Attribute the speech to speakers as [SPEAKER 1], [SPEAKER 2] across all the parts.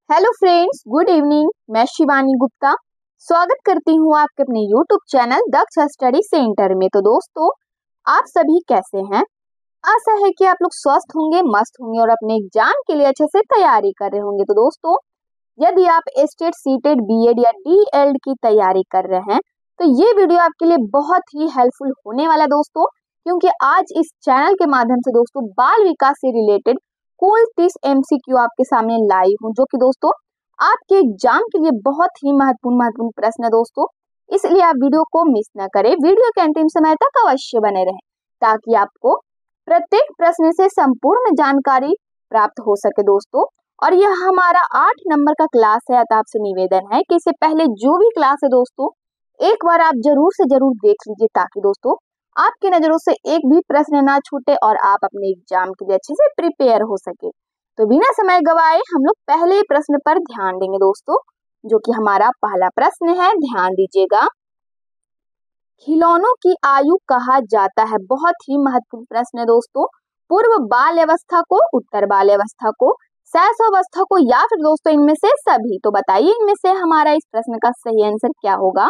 [SPEAKER 1] Hello friends, good evening. मैं शिवानी गुप्ता स्वागत करती हूँ आपके अपने यूट्यूब चैनल दक्ष स्टडी सेंटर में। तो दोस्तों, आप सभी कैसे हैं? आशा है कि आप लोग स्वस्थ होंगे, मस्त होंगे और अपने एग्जाम के लिए अच्छे से तैयारी कर रहे होंगे। तो दोस्तों, यदि आप स्टेट सीटेड बीएड या डीएलएड की तैयारी कर रहे हैं तो ये वीडियो आपके लिए बहुत ही हेल्पफुल होने वाला है दोस्तों, क्योंकि आज इस चैनल के माध्यम से दोस्तों बाल विकास से रिलेटेड कुल 30 एमसीक्यू आपके सामने लाई हूँ, जो कि दोस्तों आपके एग्जाम के लिए बहुत ही महत्वपूर्ण प्रश्न है दोस्तों। इसलिए आप वीडियो को मिस न करें, वीडियो के अंतिम समय तक अवश्य बने रहें ताकि आपको प्रत्येक प्रश्न से संपूर्ण जानकारी प्राप्त हो सके दोस्तों। और यह हमारा 8 नंबर का क्लास है, अतः आपसे निवेदन है कि इससे पहले जो भी क्लास है दोस्तों एक बार आप जरूर से जरूर देख लीजिए, ताकि दोस्तों आपकी नजरों से एक भी प्रश्न ना छूटे और आप अपने एग्जाम के लिए अच्छे से प्रिपेयर हो सके। तो बिना समय गवाए हम लोग पहले प्रश्न पर ध्यान देंगे दोस्तों, जो कि हमारा पहला प्रश्न है। ध्यान दीजिएगा, खिलौनों की आयु कहा जाता है। बहुत ही महत्वपूर्ण प्रश्न है दोस्तों। पूर्व बाल अवस्था को, उत्तर बाल अवस्था को, शैशवावस्था को, या फिर दोस्तों इनमें से सभी। तो बताइए इनमें से हमारा इस प्रश्न का सही आंसर क्या होगा?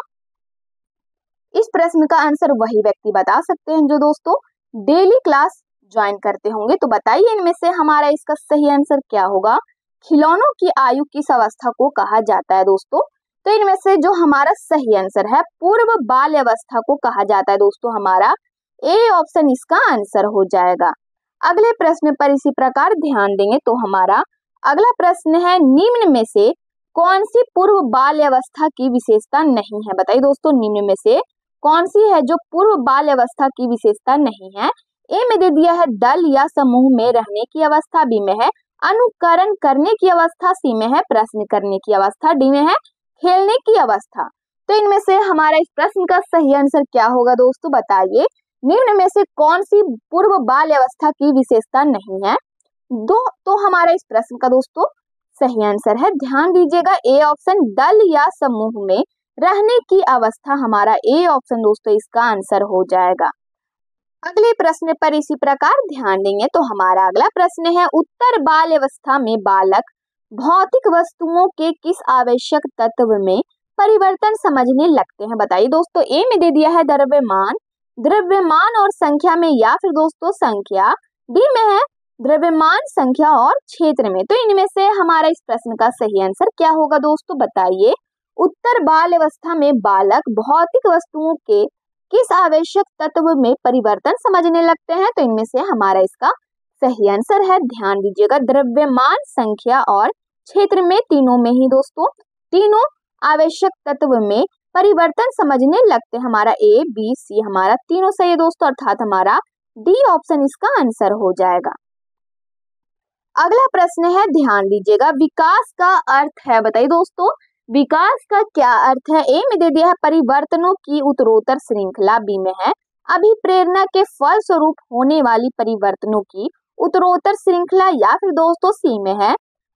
[SPEAKER 1] इस प्रश्न का आंसर वही व्यक्ति बता सकते हैं जो दोस्तों डेली क्लास ज्वाइन करते होंगे। तो बताइए इनमें से हमारा इसका सही आंसर क्या होगा? खिलौनों की आयु किस अवस्था को कहा जाता है दोस्तों? तो इनमें से जो हमारा सही आंसर है पूर्व बाल अवस्था को कहा जाता है दोस्तों। हमारा ए ऑप्शन इसका आंसर हो जाएगा। अगले प्रश्न पर इसी प्रकार ध्यान देंगे। तो हमारा अगला प्रश्न है, निम्न में से कौन सी पूर्व बाल अवस्था की विशेषता नहीं है? बताइए दोस्तों, निम्न में से कौन सी है जो पूर्व बाल अवस्था की विशेषता नहीं है? ए में दे दिया है दल या समूह में रहने की अवस्था, बी में है अनुकरण करने की अवस्था, सी में है प्रश्न करने की अवस्था, डी में है खेलने की अवस्था। तो इनमें से हमारा इस प्रश्न का सही आंसर क्या होगा दोस्तों? बताइए निम्न में से कौन सी पूर्व बाल अवस्था की विशेषता नहीं है? तो हमारा इस प्रश्न का दोस्तों सही आंसर है, ध्यान दीजिएगा, ए ऑप्शन दल या समूह में रहने की अवस्था। हमारा ए ऑप्शन दोस्तों इसका आंसर हो जाएगा। अगले प्रश्न पर इसी प्रकार ध्यान देंगे। तो हमारा अगला प्रश्न है, उत्तर बाल अवस्था में बालक भौतिक वस्तुओं के किस आवश्यक तत्व में परिवर्तन समझने लगते हैं? बताइए दोस्तों, ए में दे दिया है द्रव्यमान और संख्या में, या फिर दोस्तों संख्या, डी में है द्रव्यमान, संख्या और क्षेत्र में। तो इनमें से हमारा इस प्रश्न का सही आंसर क्या होगा दोस्तों? बताइए उत्तर बाल अवस्था में बालक भौतिक वस्तुओं के किस आवश्यक तत्व में परिवर्तन समझने लगते हैं? तो इनमें से हमारा इसका सही आंसर है, ध्यान दीजिएगा, द्रव्यमान, संख्या और क्षेत्र में, तीनों में ही दोस्तों तीनों आवश्यक तत्व में परिवर्तन समझने लगते हैं। हमारा ए बी सी हमारा तीनों सही है दोस्तों, अर्थात हमारा डी ऑप्शन इसका आंसर हो जाएगा। अगला प्रश्न है, ध्यान दीजिएगा, विकास का अर्थ है। बताइए दोस्तों विकास का क्या अर्थ है? ए में दे दिया है परिवर्तनों की उत्तरोत्तर श्रृंखला, बी में है अभिप्रेरणा के फल स्वरूप होने वाली परिवर्तनों की उत्तरोत्तर श्रृंखला, या फिर दोस्तों सी में है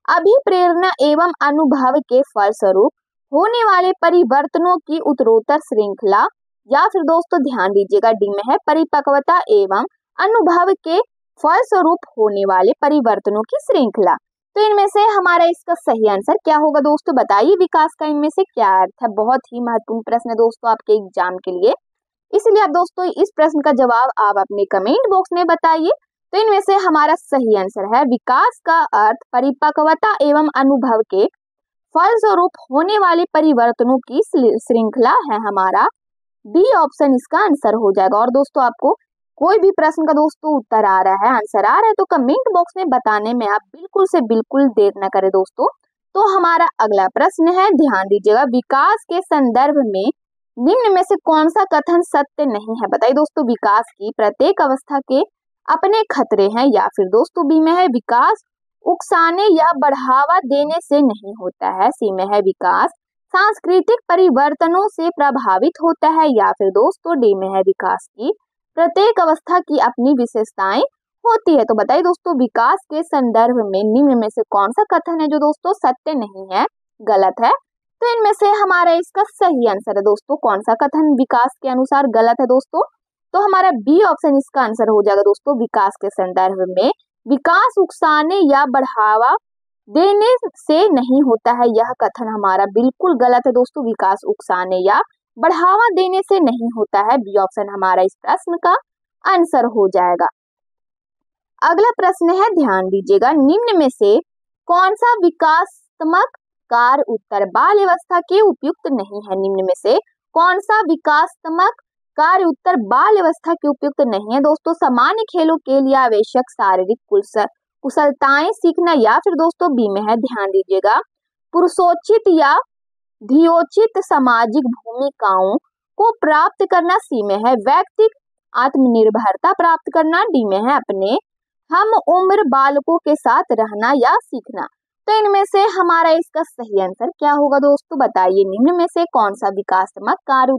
[SPEAKER 1] अभिप्रेरणा एवं अनुभव के फल स्वरूप होने वाले परिवर्तनों की उत्तरोत्तर श्रृंखला, या फिर दोस्तों ध्यान दीजिएगा डी में है परिपक्वता एवं अनुभव के फल स्वरूप होने वाले परिवर्तनों की श्रृंखला। तो इनमें से हमारा इसका सही आंसर क्या होगा दोस्तों? बताइए विकास का इनमें से क्या अर्थ है? बहुत ही महत्वपूर्ण प्रश्न है दोस्तों आपके एग्जाम के लिए, इसलिए आप दोस्तों इस प्रश्न का जवाब आप अपने कमेंट बॉक्स में बताइए। तो इनमें से हमारा सही आंसर है, विकास का अर्थ परिपक्वता एवं अनुभव के फल स्वरूप होने वाले परिवर्तनों की श्रृंखला है। हमारा डी ऑप्शन इसका आंसर हो जाएगा। और दोस्तों आपको कोई भी प्रश्न का दोस्तों उत्तर आ रहा है, आंसर आ रहा है, तो कमेंट बॉक्स में बताने में आप बिल्कुल से बिल्कुल देर न करें दोस्तों। तो हमारा अगला प्रश्न है, ध्यान दीजिएगा, विकास के संदर्भ में निम्न में से कौन सा कथन सत्य नहीं है? बताइए दोस्तों विकास की प्रत्येक अवस्था के अपने खतरे हैं, या फिर दोस्तों बी में है विकास उकसाने या बढ़ावा देने से नहीं होता है, सी में है विकास सांस्कृतिक परिवर्तनों से प्रभावित होता है, या फिर दोस्तों डी में है विकास की प्रत्येक अवस्था की अपनी विशेषताएं होती है। तो बताइए दोस्तों विकास के संदर्भ में निम्न में से कौन सा कथन है जो दोस्तों सत्य नहीं है, गलत है? तो इनमें से हमारा इसका सही आंसर है दोस्तों, कौन सा कथन विकास के अनुसार गलत है दोस्तों? तो हमारा बी ऑप्शन इसका आंसर हो जाएगा दोस्तों, विकास के संदर्भ में विकास उकसाने या बढ़ावा देने से नहीं होता है, यह कथन हमारा बिल्कुल गलत है दोस्तों। विकास उकसाने या बढ़ावा देने से नहीं होता है, बी ऑप्शन हमारा इस प्रश्न का आंसर हो जाएगा। अगला प्रश्न है, ध्यान दीजिएगा, निम्न में से कौन सा विकासात्मक कार्य उत्तर बाल अवस्था के उपयुक्त नहीं है। निम्न में से कौन सा विकासात्मक कार्य उत्तर बाल अवस्था के उपयुक्त नहीं है दोस्तों। सामान्य खेलों के लिए आवश्यक शारीरिक कुशलताएं सीखना, या फिर दोस्तों बी में है, ध्यान दीजिएगा, पुरुषोचित या धियोचित सामाजिक भूमिकाओं को प्राप्त करना, सी में है, व्यक्तिगत आत्मनिर्भरता प्राप्त करना, डी में है, अपने हम उम्र बालकों के साथ रहना या सीखना। तो इनमें से हमारा इसका सही आंसर क्या होगा दोस्तों, बताइए। निम्न में से कौन सा विकासात्मक कार्य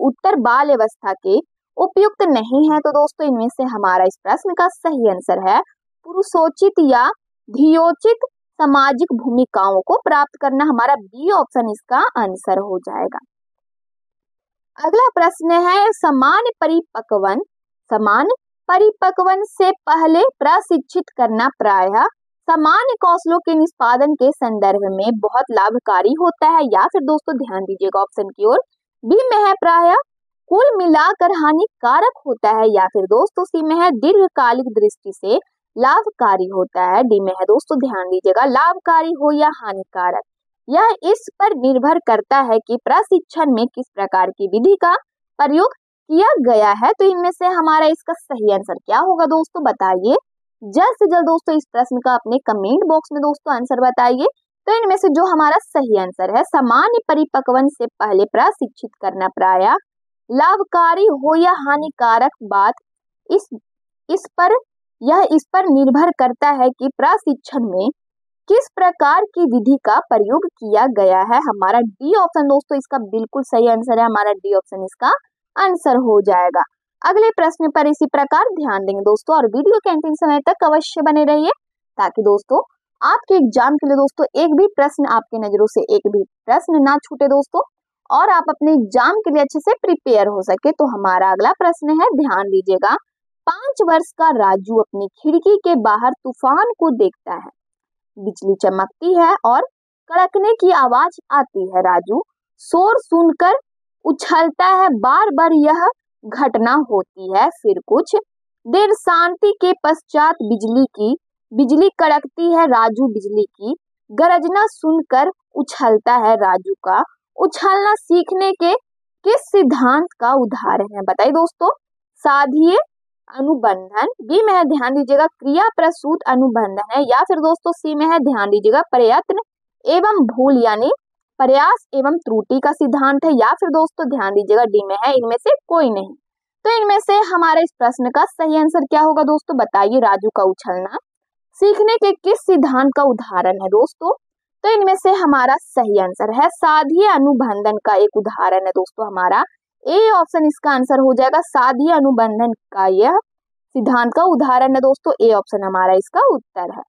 [SPEAKER 1] उत्तर बाल अवस्था के उपयुक्त नहीं है। तो दोस्तों इनमें से हमारा इस प्रश्न का सही आंसर है पुरुषोचित या धियोचित सामाजिक भूमिकाओं को प्राप्त करना, हमारा बी ऑप्शन इसका आंसर हो जाएगा। अगला प्रश्न है, समान परिपक्वन से पहले प्रशिक्षित करना प्रायः सामान्य कौशलों के निष्पादन के संदर्भ में बहुत लाभकारी होता है, या फिर दोस्तों ध्यान दीजिएगा ऑप्शन की ओर, बी में है, प्रायः कुल मिलाकर हानिकारक होता है, या फिर दोस्तों सी में है, दीर्घकालिक दृष्टि से लाभकारी होता है, डी में है दोस्तों ध्यान दीजिएगा, लाभकारी हो या हानिकारक, यह इस पर निर्भर करता है कि प्रशिक्षण में किस प्रकार की विधि का प्रयोग किया गया है। तो इनमें से हमारा इसका सही आंसर क्या होगा दोस्तों, बताइए। जल्द से जल्द दोस्तों इस प्रश्न का अपने कमेंट बॉक्स में दोस्तों आंसर बताइए। तो इनमें से जो हमारा सही आंसर है, सामान्य परिपक्वन से पहले प्रशिक्षित करना प्रायः लाभकारी हो या हानिकारक, बात इस पर निर्भर करता है कि प्रशिक्षण में किस प्रकार की विधि का प्रयोग किया गया है। हमारा डी ऑप्शन दोस्तों इसका बिल्कुल सही आंसर है, हमारा डी ऑप्शन इसका आंसर हो जाएगा। अगले प्रश्न पर इसी प्रकार ध्यान देंगे दोस्तों, और वीडियो के अंतिम समय तक अवश्य बने रहिए, ताकि दोस्तों आपके एग्जाम के लिए दोस्तों एक भी प्रश्न आपके नजरों से एक भी प्रश्न ना छूटे दोस्तों, और आप अपने एग्जाम के लिए अच्छे से प्रिपेयर हो सके। तो हमारा अगला प्रश्न है, ध्यान दीजिएगा, 5 वर्ष का राजू अपनी खिड़की के बाहर तूफान को देखता है, बिजली चमकती है और कड़कने की आवाज आती है। राजू शोर सुनकर उछलता है, बार बार यह घटना होती है, फिर कुछ देर शांति के पश्चात बिजली कड़कती है। राजू बिजली की गरजना सुनकर उछलता है। राजू का उछलना सीखने के किस सिद्धांत का उदाहरण है, बताइए दोस्तों। साधीय अनुबंधन, बी में है, ध्यान दीजिएगा, क्रिया प्रसूत अनुबंधन है, या फिर दोस्तों सी में है, ध्यान दीजिएगा, प्रयत्न एवं भूल यानी प्रयास एवं त्रुटि का सिद्धांत है, या फिर दोस्तों ध्यान दीजिएगा डी में है, इनमें से कोई नहीं। तो इनमें से हमारे इस प्रश्न का सही आंसर क्या होगा दोस्तों, बताइए। राजू का उछलना सीखने के किस सिद्धांत का उदाहरण है दोस्तों। तो इनमें से हमारा सही आंसर है साधीय अनुबंधन का एक उदाहरण है दोस्तों, हमारा ए ऑप्शन इसका आंसर हो जाएगा। साधीय अनुबंधन का यह सिद्धांत का उदाहरण है दोस्तों, ए ऑप्शन हमारा इसका उत्तर है।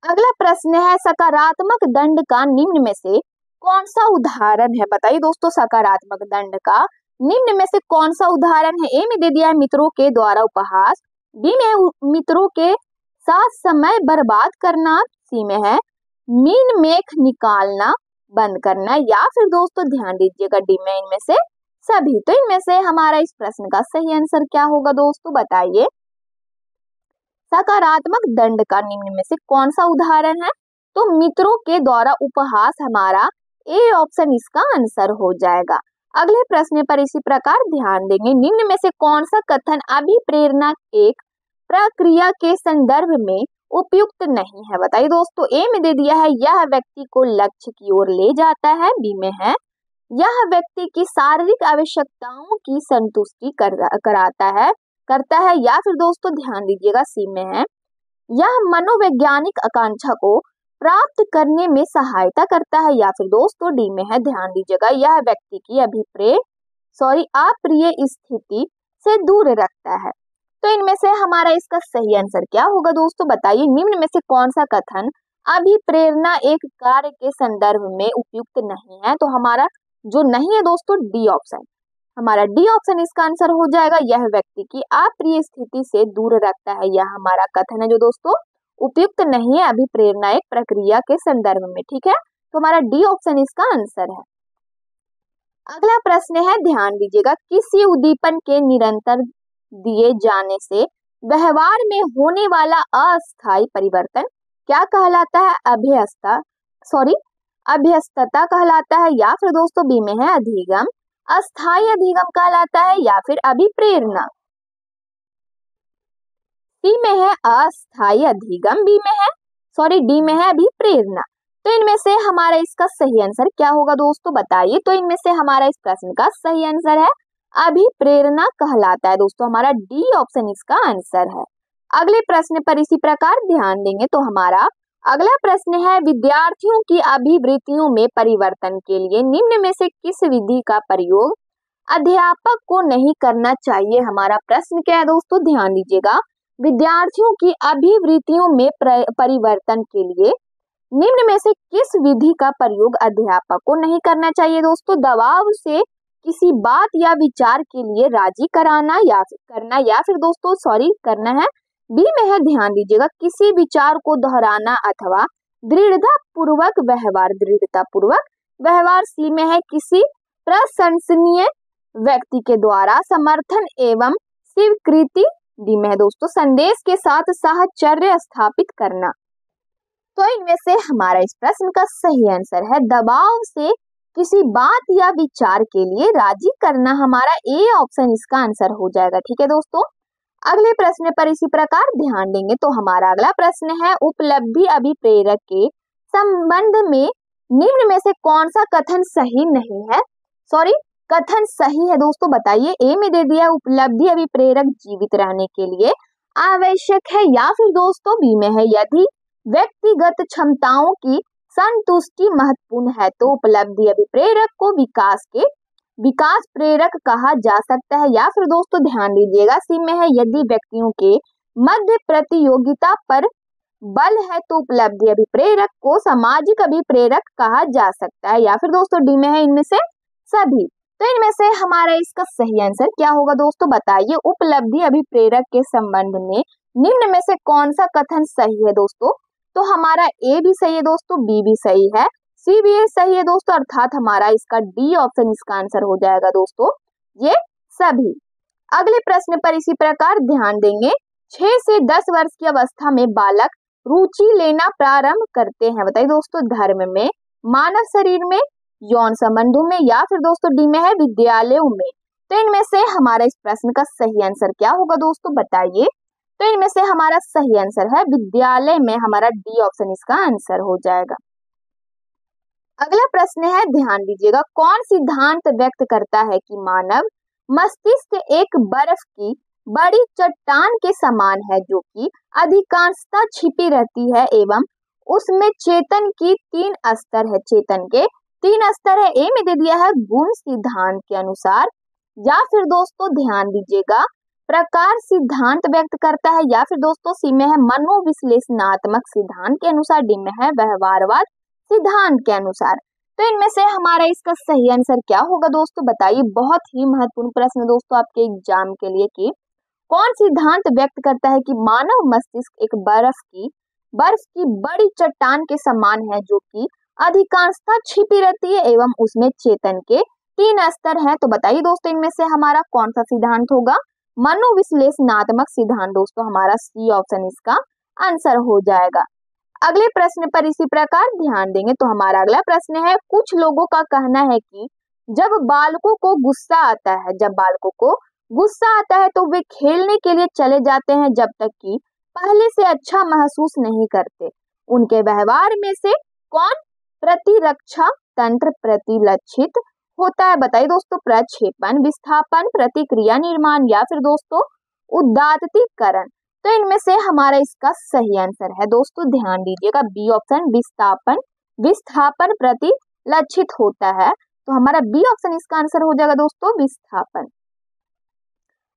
[SPEAKER 1] अगला प्रश्न है, सकारात्मक दंड का निम्न में से कौन सा उदाहरण है, बताइए दोस्तों। सकारात्मक दंड का निम्न में से कौन सा उदाहरण है। ए में दे दिया है, मित्रों के द्वारा उपहास, बी में है, मित्रों के साथ समय बर्बाद करना, सी में है, मीन मेख निकालना बंद करना, या फिर दोस्तों ध्यान दीजिएगा डी में, इनमें से सभी। तो इनमें से हमारा इस प्रश्न का सही आंसर क्या होगा दोस्तों, बताइए। सकारात्मक दंड का निम्न में से कौन सा उदाहरण है, तो मित्रों के द्वारा उपहास, हमारा ए ऑप्शन इसका आंसर हो जाएगा। अगले प्रश्न पर इसी प्रकार ध्यान देंगे, निम्न में से कौन सा कथन अभिप्रेरणा एक प्रक्रिया के संदर्भ में उपयुक्त नहीं है, बताइए दोस्तों। ए में दे दिया है, यह व्यक्ति को लक्ष्य की ओर ले जाता है, बी में है, यह व्यक्ति की शारीरिक आवश्यकताओं की संतुष्टि करता है, या फिर दोस्तों ध्यान दीजिएगा सी में है, यह मनोवैज्ञानिक आकांक्षा को प्राप्त करने में सहायता करता है, या फिर दोस्तों डी में है, ध्यान दीजिएगा, यह व्यक्ति की अप्रिय स्थिति से दूर रखता है। तो इनमें से हमारा इसका सही आंसर क्या होगा दोस्तों, बताइए। निम्न में से कौन सा कथन अभिप्रेरणा एक कार्य के संदर्भ में उपयुक्त नहीं है, तो हमारा जो नहीं है दोस्तों डी ऑप्शन, हमारा डी ऑप्शन इसका आंसर हो जाएगा। यह व्यक्ति की अप्रिय स्थिति से दूर रखता है, यह हमारा कथन है जो दोस्तों उपयुक्त नहीं है अभिप्रेरणा एक प्रक्रिया के संदर्भ में। ठीक है, तो हमारा डी ऑप्शन इसका आंसर है। अगला प्रश्न है, ध्यान दीजिएगा, किसी उद्दीपन के निरंतर दिए जाने से व्यवहार में होने वाला अस्थायी परिवर्तन क्या कहलाता है? अभ्यस्तता कहलाता है, या फिर दोस्तों बी में है अधिगम, अस्थायी अधिगम कहलाता है, या फिर अभिप्रेरणा। सी में है अस्थायी अधिगम, डी में है अभिप्रेरणा। तो इनमें से हमारा इसका सही आंसर क्या होगा दोस्तों, बताइए। तो इनमें से हमारा इस प्रश्न का सही आंसर है अभिप्रेरणा कहलाता है दोस्तों, हमारा डी ऑप्शन इसका आंसर है। अगले प्रश्न पर इसी प्रकार ध्यान देंगे तो हमारा अगला प्रश्न है, विद्यार्थियों की अभिवृत्तियों में परिवर्तन के लिए निम्न में से किस विधि का प्रयोग अध्यापक को नहीं करना चाहिए? हमारा प्रश्न क्या है दोस्तों, ध्यान दीजिएगा, विद्यार्थियों की अभिवृत्तियों में परिवर्तन के लिए निम्न में से किस विधि का प्रयोग अध्यापक को नहीं करना चाहिए? दोस्तों, दबाव से किसी बात या विचार के लिए राजी करना है। बी में है, ध्यान दीजिएगा, किसी विचार को दोहराना अथवा दृढ़तापूर्वक व्यवहार। सी में है, किसी प्रशंसनीय व्यक्ति के द्वारा समर्थन एवं स्वीकृति। डी में है दोस्तों, संदेश के साथ साहचर्य स्थापित करना। तो इनमें से हमारा इस प्रश्न का सही आंसर है दबाव से किसी बात या विचार के लिए राजी करना, हमारा ए ऑप्शन इसका आंसर हो जाएगा। ठीक है दोस्तों, अगले प्रश्न पर इसी प्रकार ध्यान देंगे तो हमारा अगला प्रश्न है, उपलब्धि अभिप्रेरक के संबंध में निम्न में से कौन सा कथन सही नहीं है? कथन सही है दोस्तों, बताइए। ए में दे दिया, उपलब्धि अभिप्रेरक जीवित रहने के लिए आवश्यक है, या फिर दोस्तों बी में है, यदि व्यक्तिगत क्षमताओं की संतुष्टि महत्वपूर्ण है तो उपलब्धि अभिप्रेरक को विकास प्रेरक कहा जा सकता है, या फिर दोस्तों ध्यान दीजिएगा, सी में है, यदि व्यक्तियों के मध्य प्रतियोगिता पर बल है तो उपलब्धि अभिप्रेरक को सामाजिक अभिप्रेरक कहा जा सकता है, या फिर दोस्तों डी में है, इनमें से सभी। तो इनमें से हमारा इसका सही आंसर क्या होगा दोस्तों, बताइए। उपलब्धि अभिप्रेरक के संबंध में निम्न में से कौन सा कथन सही है दोस्तों? तो हमारा ए भी सही है दोस्तों, बी भी सही है, सी भी सही है दोस्तों, अर्थात हमारा इसका डी ऑप्शन इसका आंसर हो जाएगा दोस्तों, ये सभी। अगले प्रश्न पर इसी प्रकार ध्यान देंगे, 6 से 10 वर्ष की अवस्था में बालक रुचि लेना प्रारंभ करते हैं, बताइए दोस्तों, धर्म में, मानव शरीर में, यौन संबंधों में, या फिर दोस्तों डी में है विद्यालयों में। तो इनमें से हमारा इस प्रश्न का सही आंसर क्या होगा दोस्तों, बताइए। तो इनमें से हमारा सही आंसर है विद्यालय में, हमारा डी ऑप्शन इसका आंसर हो जाएगा। अगला प्रश्न है, ध्यान दीजिएगा, कौन सिद्धांत व्यक्त करता है कि मानव मस्तिष्क एक बर्फ की बड़ी चट्टान के समान है जो कि अधिकांशतः छिपी रहती है एवं उसमें चेतन के 3 स्तर है। ए में दे दिया है गुण सिद्धांत के अनुसार, या फिर दोस्तों ध्यान दीजिएगा प्रकार सिद्धांत व्यक्त करता है, या फिर दोस्तों सी में है मनोविश्लेषणात्मक सिद्धांत के अनुसार, डी में है व्यवहारवाद सिद्धांत के अनुसार। तो इनमें से हमारा इसका सही आंसर क्या होगा दोस्तों, बताइए। बहुत ही महत्वपूर्ण प्रश्न दोस्तों आपके एग्जाम के लिए कि कौन सिद्धांत व्यक्त करता है कि मानव मस्तिष्क एक बर्फ की बड़ी चट्टान के समान है जो कि अधिकांशतः छिपी रहती है एवं उसमें चेतन के 3 स्तर हैं। तो बताइए दोस्तों, इनमें से हमारा कौन सा सिद्धांत होगा? मनोविश्लेषणात्मक सिद्धांत दोस्तों, हमारा सी ऑप्शन इसका आंसर हो जाएगा। अगले प्रश्न पर इसी प्रकार ध्यान देंगे तो हमारा अगला प्रश्न है, कुछ लोगों का कहना है कि जब बालकों को गुस्सा आता है तो वे खेलने के लिए चले जाते हैं जब तक कि पहले से अच्छा महसूस नहीं करते। उनके व्यवहार में से कौन प्रतिरक्षा तंत्र प्रतिलक्षित होता है? बताइए दोस्तों, प्रक्षेपण, विस्थापन, प्रतिक्रिया निर्माण, या फिर दोस्तों उदात्तीकरण। तो इनमें से हमारा इसका सही आंसर है दोस्तों, ध्यान दीजिएगा, बी ऑप्शन विस्थापन प्रतिलक्षित होता है। तो हमारा बी ऑप्शन इसका आंसर हो जाएगा दोस्तों, विस्थापन।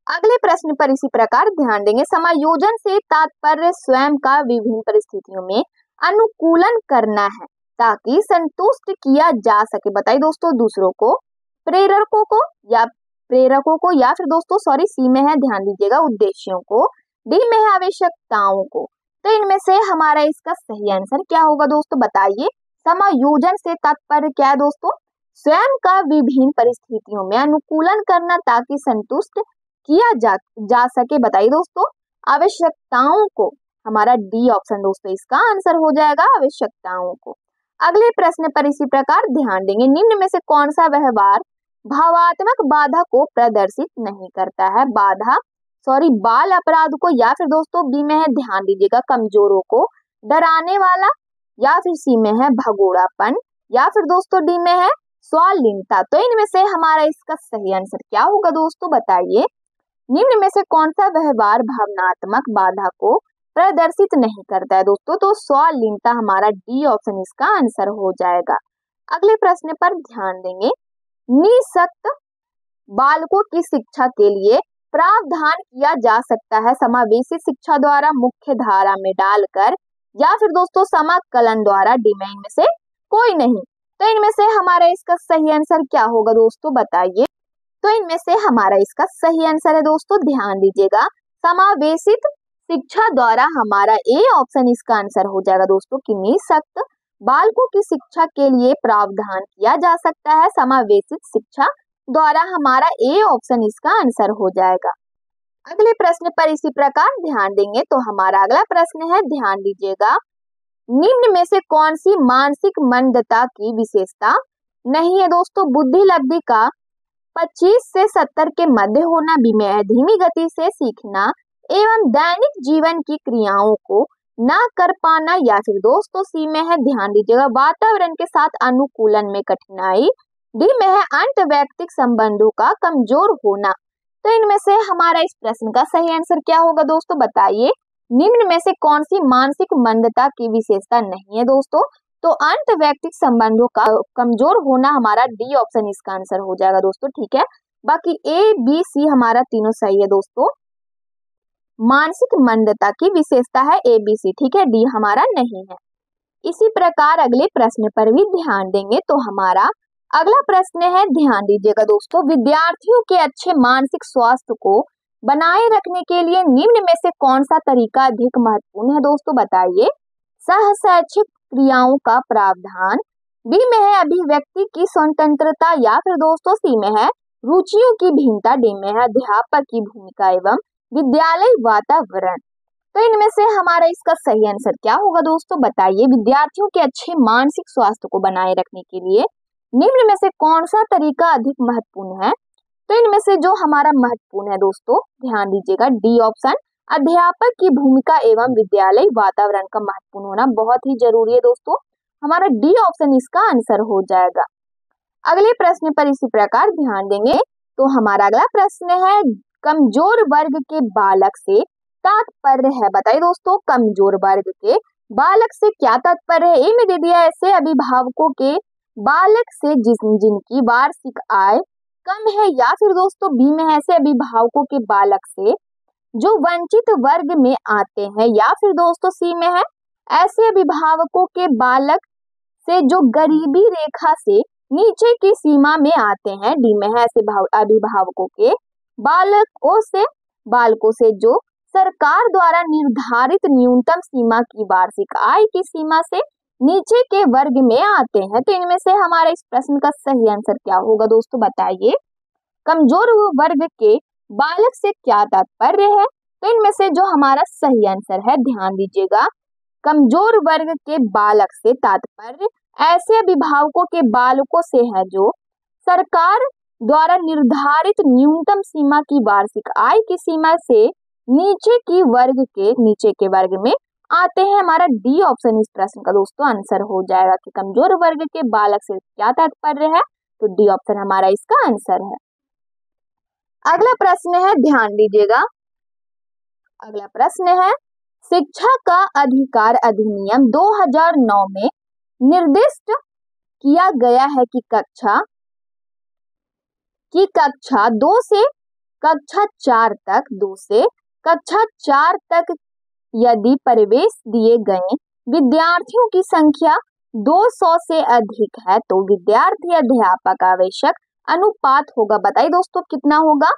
[SPEAKER 1] अगले प्रश्न पर इसी प्रकार ध्यान देंगे, समायोजन से तात्पर्य स्वयं का विभिन्न परिस्थितियों में अनुकूलन करना है ताकि संतुष्ट किया जा सके। बताइए दोस्तों, दूसरों को, प्रेरकों को, या फिर दोस्तों सी में है, ध्यान दीजिएगा, उद्देश्यों को, डी में है आवश्यकताओं को, तो इनमें से हमारा इसका सही आंसर क्या होगा दोस्तों, बताइए। समायोजन से तात्पर्य क्या है दोस्तों, स्वयं का विभिन्न परिस्थितियों में अनुकूलन करना ताकि संतुष्ट किया जा सके। बताइए दोस्तों, आवश्यकताओं को, हमारा डी ऑप्शन दोस्तों इसका आंसर हो जाएगा, आवश्यकताओं को। अगले प्रश्न पर इसी प्रकार ध्यान देंगे, निम्न में से कौन सा व्यवहार भावात्मक बाधा को प्रदर्शित नहीं करता है। बाल अपराध को, या फिर दोस्तों बी में है, ध्यान दीजिएगा, कमजोरों को डराने वाला, या फिर सी में है भगोड़ापन, या फिर दोस्तों डी में है स्वालीनता। तो इनमें से हमारा इसका सही आंसर क्या होगा दोस्तों, बताइए। निम्न में से कौन सा व्यवहार भावनात्मक बाधा को प्रदर्शित नहीं करता है दोस्तों, तो स्वालीनता हमारा डी ऑप्शन इसका आंसर हो जाएगा। अगले प्रश्न पर ध्यान देंगे, निःशक्त बालकों की शिक्षा के लिए प्रावधान किया जा सकता है समावेशी शिक्षा द्वारा, मुख्य धारा में डालकर, या फिर दोस्तों समाकलन द्वारा, डी में इनमें से कोई नहीं। तो इनमें से हमारा इसका सही आंसर क्या होगा दोस्तों, बताइए। तो इनमें से हमारा इसका सही आंसर है दोस्तों, ध्यान दीजिएगा, समावेशित शिक्षा द्वारा, हमारा ए ऑप्शन इसका आंसर हो जाएगा दोस्तों, कि निःशक्त बालकों की शिक्षा के लिए प्रावधान किया जा सकता है समावेशित शिक्षा द्वारा, हमारा ए ऑप्शन इसका आंसर हो जाएगा। अगले प्रश्न पर इसी प्रकार ध्यान देंगे, तो हमारा अगला प्रश्न है, ध्यान दीजिएगा, निम्न में से कौन सी मानसिक मंदता की विशेषता नहीं है दोस्तों, बुद्धि लब्धि का 25 से 70 के मध्य होना, बी में है धीमी गति से सीखना एवं दैनिक जीवन की क्रियाओं को ना कर पाना, या फिर दोस्तों सी में है, ध्यान दीजिएगा, वातावरण के साथ अनुकूलन में कठिनाई, डी में है अंतर्वैयक्तिक संबंधों का कमजोर होना। तो इनमें से हमारा इस प्रश्न का सही आंसर क्या होगा दोस्तों, बताइए। निम्न में से कौन सी मानसिक मंदता की विशेषता नहीं है दोस्तों, तो अंतर्वैयक्तिक संबंधों का कमजोर होना, हमारा डी ऑप्शन इसका आंसर हो जाएगा दोस्तों, ठीक है। बाकी ए बी सी हमारा तीनों सही है दोस्तों, मानसिक मंदता की विशेषता है ए बी सी, ठीक है, डी हमारा नहीं है। इसी प्रकार अगले प्रश्न पर भी ध्यान देंगे, तो हमारा अगला प्रश्न है, ध्यान दीजिएगा दोस्तों, विद्यार्थियों के अच्छे मानसिक स्वास्थ्य को बनाए रखने के लिए निम्न में से कौन सा तरीका अधिक महत्वपूर्ण है दोस्तों, बताइए। सहशैक्षिक क्रियाओं का प्रावधान, बी में है अभिव्यक्ति की स्वतंत्रता, या फिर दोस्तों सी में है रुचियों की भिन्नता, डी में है अध्यापक की भूमिका एवं विद्यालय वातावरण। तो इनमें से हमारा इसका सही आंसर क्या होगा दोस्तों, बताइए। विद्यार्थियों के अच्छे मानसिक स्वास्थ्य को बनाए रखने के लिए निम्न में से कौन सा तरीका अधिक महत्वपूर्ण है, तो इनमें से जो हमारा महत्वपूर्ण है दोस्तों, ध्यान दीजिएगा, डी ऑप्शन अध्यापक की भूमिका एवं विद्यालय वातावरण का महत्वपूर्ण होना बहुत ही जरूरी है दोस्तों, हमारा डी ऑप्शन इसका आंसर हो जाएगा। अगले प्रश्न पर इसी प्रकार ध्यान देंगे, तो हमारा अगला प्रश्न है, कमजोर वर्ग के बालक से तात्पर्य है। बताइए दोस्तों, कमजोर वर्ग के बालक से क्या तात्पर्य है। ए में दे दिया ऐसे अभिभावकों के बालक से जिनकी वार्षिक आय कम है, या फिर दोस्तों बी में ऐसे अभिभावकों के बालक से जो वंचित वर्ग में आते हैं, या फिर दोस्तों सी में है ऐसे अभिभावकों के बालक से जो गरीबी रेखा से नीचे की सीमा में आते हैं, डी में है ऐसे अभिभावकों के बालकों से जो सरकार द्वारा निर्धारित न्यूनतम सीमा की वार्षिक आय की सीमा से नीचे के वर्ग में आते हैं। तो इनमें से हमारा इस प्रश्न का सही आंसर क्या होगा दोस्तों, बताइए। कमजोर वर्ग के बालक से क्या तात्पर्य है, तो इनमें से जो हमारा सही आंसर है, ध्यान दीजिएगा, कमजोर वर्ग के बालक से तात्पर्य ऐसे अभिभावकों के बालकों से है जो सरकार द्वारा निर्धारित न्यूनतम सीमा की वार्षिक आय की सीमा से नीचे के वर्ग में आते हैं। हमारा डी ऑप्शन इस प्रश्न का दोस्तों आंसर हो जाएगा कि कमजोर वर्ग के बालक से क्या तात्पर्य है, तो डी ऑप्शन हमारा इसका आंसर है। अगला प्रश्न है, ध्यान दीजिएगा, अगला प्रश्न है, शिक्षा का अधिकार अधिनियम 2009 में निर्दिष्ट किया गया है कि कक्षा 2 से कक्षा 4 तक यदि प्रवेश दिए गए विद्यार्थियों की संख्या 200 से अधिक है तो विद्यार्थी अध्यापक आवश्यक अनुपात होगा। बताइए दोस्तों कितना होगा।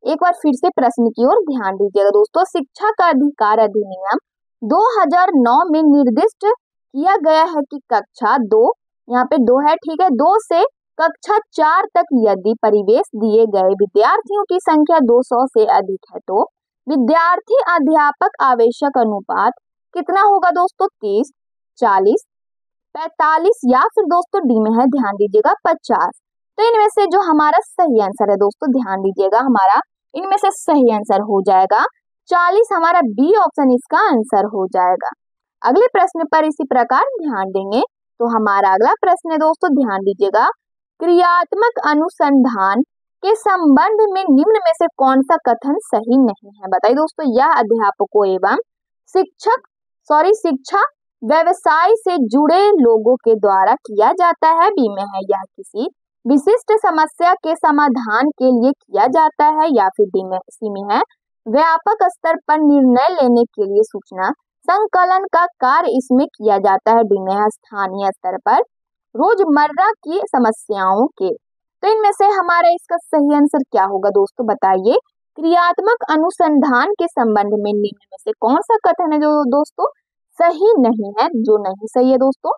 [SPEAKER 1] एक बार फिर से प्रश्न की ओर ध्यान दीजिएगा दोस्तों। शिक्षा का अधिकार अधिनियम 2009 में निर्दिष्ट किया गया है कि कक्षा 2, यहाँ पे 2 है, ठीक है, 2 से कक्षा 4 तक यदि परिवेश दिए गए विद्यार्थियों की संख्या 200 से अधिक है तो विद्यार्थी अध्यापक आवश्यक अनुपात कितना होगा दोस्तों? 30, 40, 45 या फिर दोस्तों डी में है, ध्यान दीजिएगा, 50। तो इनमें से जो हमारा सही आंसर है दोस्तों, ध्यान दीजिएगा, हमारा इनमें से सही आंसर हो जाएगा 40, हमारा बी ऑप्शन इसका आंसर हो जाएगा। अगले प्रश्न पर इसी प्रकार ध्यान देंगे। तो हमारा अगला प्रश्न है दोस्तों, ध्यान दीजिएगा, क्रियात्मक अनुसंधान के संबंध में निम्न में से कौन सा कथन सही नहीं है? बताइए दोस्तों, यह अध्यापकों एवं शिक्षा व्यवसाय से जुड़े लोगों के द्वारा किया जाता है। बी में है, यह किसी विशिष्ट समस्या के समाधान के लिए किया जाता है। या फिर डी में, सी में है, व्यापक स्तर पर निर्णय लेने के लिए सूचना संकलन का कार्य इसमें किया जाता है। डी में है, स्थानीय स्तर पर रोजमर्रा की समस्याओं के। तो इनमें से हमारा इसका सही आंसर क्या होगा दोस्तों? बताइए, क्रियात्मक अनुसंधान के संबंध में निम्न में से कौन सा कथन है जो दोस्तों सही नहीं है, जो नहीं सही है दोस्तों?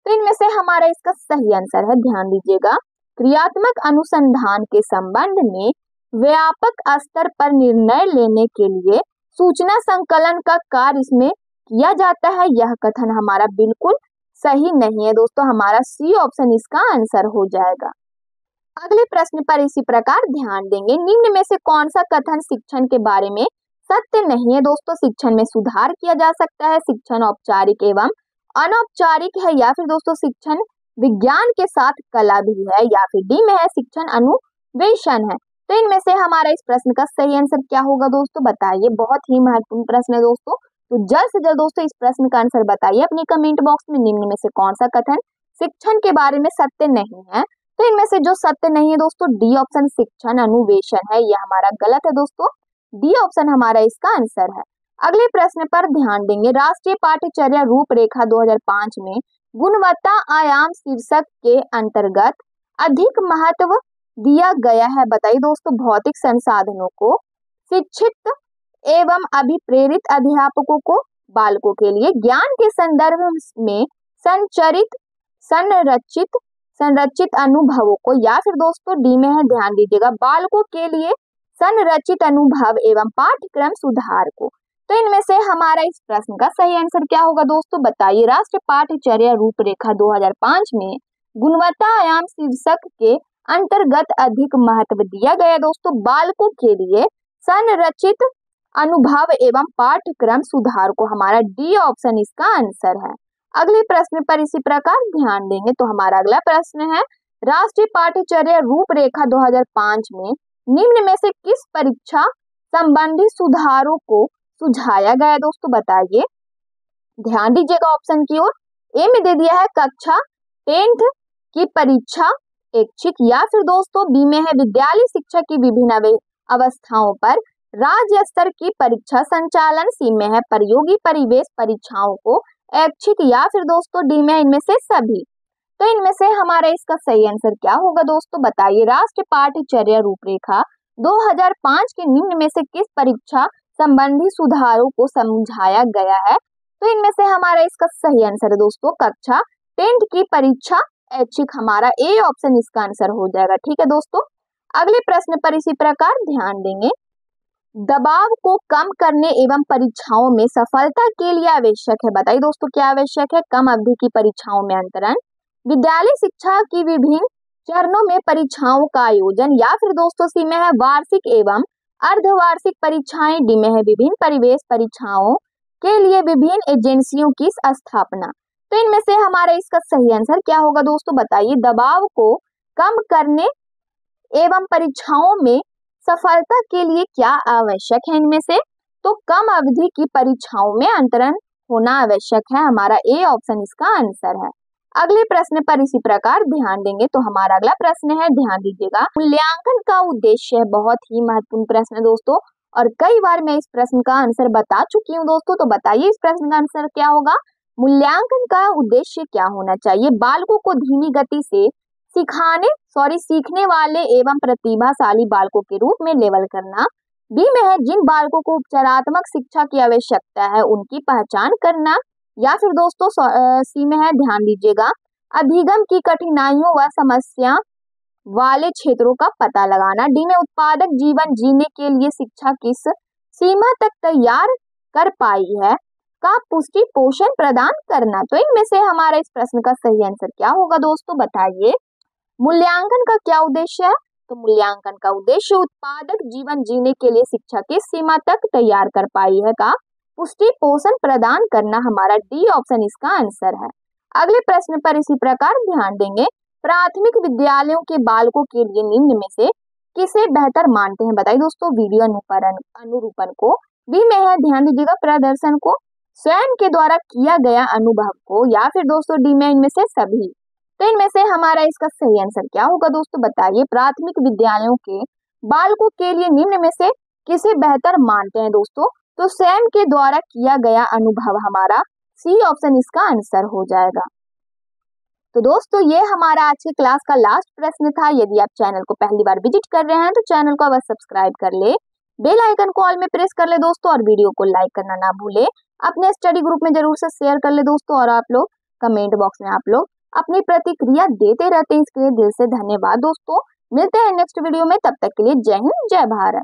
[SPEAKER 1] तो इनमें से हमारा इसका सही आंसर है, ध्यान दीजिएगा, क्रियात्मक अनुसंधान के संबंध में व्यापक स्तर पर निर्णय लेने के लिए सूचना संकलन का कार्य इसमें किया जाता है। यह कथन हमारा बिल्कुल सही नहीं है दोस्तों, हमारा सी ऑप्शन इसका आंसर हो जाएगा। अगले प्रश्न पर इसी प्रकार ध्यान देंगे, निम्न में से कौन सा कथन शिक्षण के बारे में सत्य नहीं है दोस्तों? शिक्षण में सुधार किया जा सकता है, शिक्षण औपचारिक एवं अनौपचारिक है, या फिर दोस्तों शिक्षण विज्ञान के साथ कला भी है, या फिर डी में है, शिक्षण अनुवेशन है। तो इनमें से हमारा इस प्रश्न का सही आंसर क्या होगा दोस्तों? बताइए, बहुत ही महत्वपूर्ण प्रश्न है दोस्तों। तो जल्द से जल्द दोस्तों इस प्रश्न का आंसर बताइए अपने कमेंट बॉक्स में, निम्न में से कौन सा कथन शिक्षण के बारे में सत्य नहीं है? तो इनमें से जो सत्य नहीं है दोस्तों, डी ऑप्शन शिक्षण अनुवेशन है, यह हमारा गलत है दोस्तों, डी ऑप्शन हमारा इसका आंसर है। अगले प्रश्न पर ध्यान देंगे, राष्ट्रीय पाठ्यचर्या रूपरेखा 2005 में गुणवत्ता आयाम शीर्षक के अंतर्गत अधिक महत्व दिया गया है। बताइए दोस्तों, भौतिक संसाधनों को शिक्षित एवं अभिप्रेरित अध्यापकों को बालकों के लिए ज्ञान के संदर्भ में संरचित अनुभवों को, या फिर दोस्तों डी में है, ध्यान दीजिएगा, बालकों के लिए संरचित अनुभव एवं पाठ्यक्रम सुधार को। तो इनमें से हमारा इस प्रश्न का सही आंसर क्या होगा दोस्तों? बताइए, राष्ट्रीय पाठ्यचर्या रूपरेखा 2005 में गुणवत्ता आयाम शीर्षक के अंतर्गत अधिक महत्व दिया गया दोस्तों बालकों के लिए संरचित अनुभव एवं पाठ्यक्रम सुधार को। हमारा डी ऑप्शन इसका आंसर है। अगले प्रश्न पर इसी प्रकार ध्यान देंगे। तो हमारा अगला प्रश्न है, राष्ट्रीय पाठ्यचर्या रूपरेखा 2005 में निम्न में से किस परीक्षा संबंधी सुधारों को सुझाया गया दोस्तों? बताइए, ध्यान दीजिएगा ऑप्शन की ओर। ए में दे दिया है कक्षा 10th की परीक्षा ऐच्छिक, या फिर दोस्तों बी में है विद्यालय शिक्षा की विभिन्न अवस्थाओं पर राज्य स्तर की परीक्षा संचालन, सी में है प्रतियोगी परिवेश परीक्षाओं को ऐच्छिक, या फिर दोस्तों डी में इनमें से सभी। तो इनमें से हमारा इसका सही आंसर क्या होगा दोस्तों? बताइए, राष्ट्रीय पाठ्यचर्या रूपरेखा 2005 के निम्न में से किस परीक्षा संबंधी सुधारों को समझाया गया है? तो इनमें से हमारा इसका सही आंसर है दोस्तों कक्षा 10th की परीक्षा ऐच्छिक, हमारा ए ऑप्शन इसका आंसर हो जाएगा। ठीक है दोस्तों, अगले प्रश्न पर इसी प्रकार ध्यान देंगे, दबाव को कम करने एवं परीक्षाओं में सफलता के लिए आवश्यक है। बताइए दोस्तों, क्या आवश्यक है? कम अवधि की परीक्षाओं में अंतरण, विद्यालय शिक्षा की विभिन्न चरणों में परीक्षाओं का आयोजन, या फिर दोस्तों सी में है वार्षिक एवं अर्धवार्षिक परीक्षाएं, डी में है विभिन्न परिवेश परीक्षाओं के लिए विभिन्न एजेंसियों की स्थापना। तो इनमें से हमारा इसका सही आंसर क्या होगा दोस्तों? बताइए, दबाव को कम करने एवं परीक्षाओं में सफलता के लिए क्या आवश्यक है? इनमें से तो कम अवधि की परीक्षाओं में अंतरण होना आवश्यक है, हमारा ए ऑप्शन इसका आंसर है। अगले प्रश्न पर इसी प्रकार ध्यान देंगे। तो हमारा अगला प्रश्न है, ध्यान दीजिएगा, मूल्यांकन का उद्देश्य है। बहुत ही महत्वपूर्ण प्रश्न है दोस्तों, और कई बार मैं इस प्रश्न का आंसर बता चुकी हूँ दोस्तों। तो बताइए इस प्रश्न का आंसर क्या होगा? मूल्यांकन का उद्देश्य क्या होना चाहिए? बालकों को धीमी गति से सीखने वाले एवं प्रतिभाशाली बालकों के रूप में लेबल करना, बी में है जिन बालकों को उपचारात्मक शिक्षा की आवश्यकता है उनकी पहचान करना, या फिर दोस्तों सी में है, ध्यान दीजिएगा, अधिगम की कठिनाइयों व समस्या वाले क्षेत्रों का पता लगाना। डी में उत्पादक जीवन जीने के लिए शिक्षा किस सीमा तक तैयार कर पाई है का पुष्टि पोषण प्रदान करना। तो इनमें से हमारा इस प्रश्न का सही आंसर क्या होगा दोस्तों, बताइए। मूल्यांकन का क्या उद्देश्य है? तो मूल्यांकन का उद्देश्य उत्पादक जीवन जीने के लिए शिक्षा किस सीमा तक तैयार कर पाई है का पुष्टि पोषण प्रदान करना। हमारा डी ऑप्शन इसका आंसर है। अगले प्रश्न पर इसी प्रकार ध्यान देंगे। प्राथमिक विद्यालयों के बालकों के लिए निम्न में से किसे बेहतर मानते हैं? बताइए दोस्तों वीडियो अनुरूपण को। बी में है, ध्यान दीजिएगा, प्रदर्शन को, स्वयं के द्वारा किया गया अनुभव को, या फिर दोस्तों डी में इनमें से सभी। तो इनमें से हमारा इसका सही आंसर क्या होगा दोस्तों, बताइए। प्राथमिक विद्यालयों के बालकों के लिए निम्न में से किसे बेहतर मानते हैं दोस्तों? तो स्वयं के द्वारा किया गया अनुभव, हमारा सी ऑप्शन इसका आंसर हो जाएगा। तो दोस्तों ये हमारा आज के क्लास का लास्ट प्रश्न था। यदि आप चैनल को पहली बार विजिट कर रहे हैं तो चैनल को अवश्य सब्सक्राइब कर ले, बेल आइकन को ऑल में प्रेस कर ले दोस्तों, और वीडियो को लाइक करना ना भूले। अपने स्टडी ग्रुप में जरूर से शेयर कर ले दोस्तों, और आप लोग कमेंट बॉक्स में आप लोग अपनी प्रतिक्रिया देते रहते हैं, इसके लिए दिल से धन्यवाद दोस्तों। मिलते हैं नेक्स्ट वीडियो में, तब तक के लिए जय हिंद जय भारत।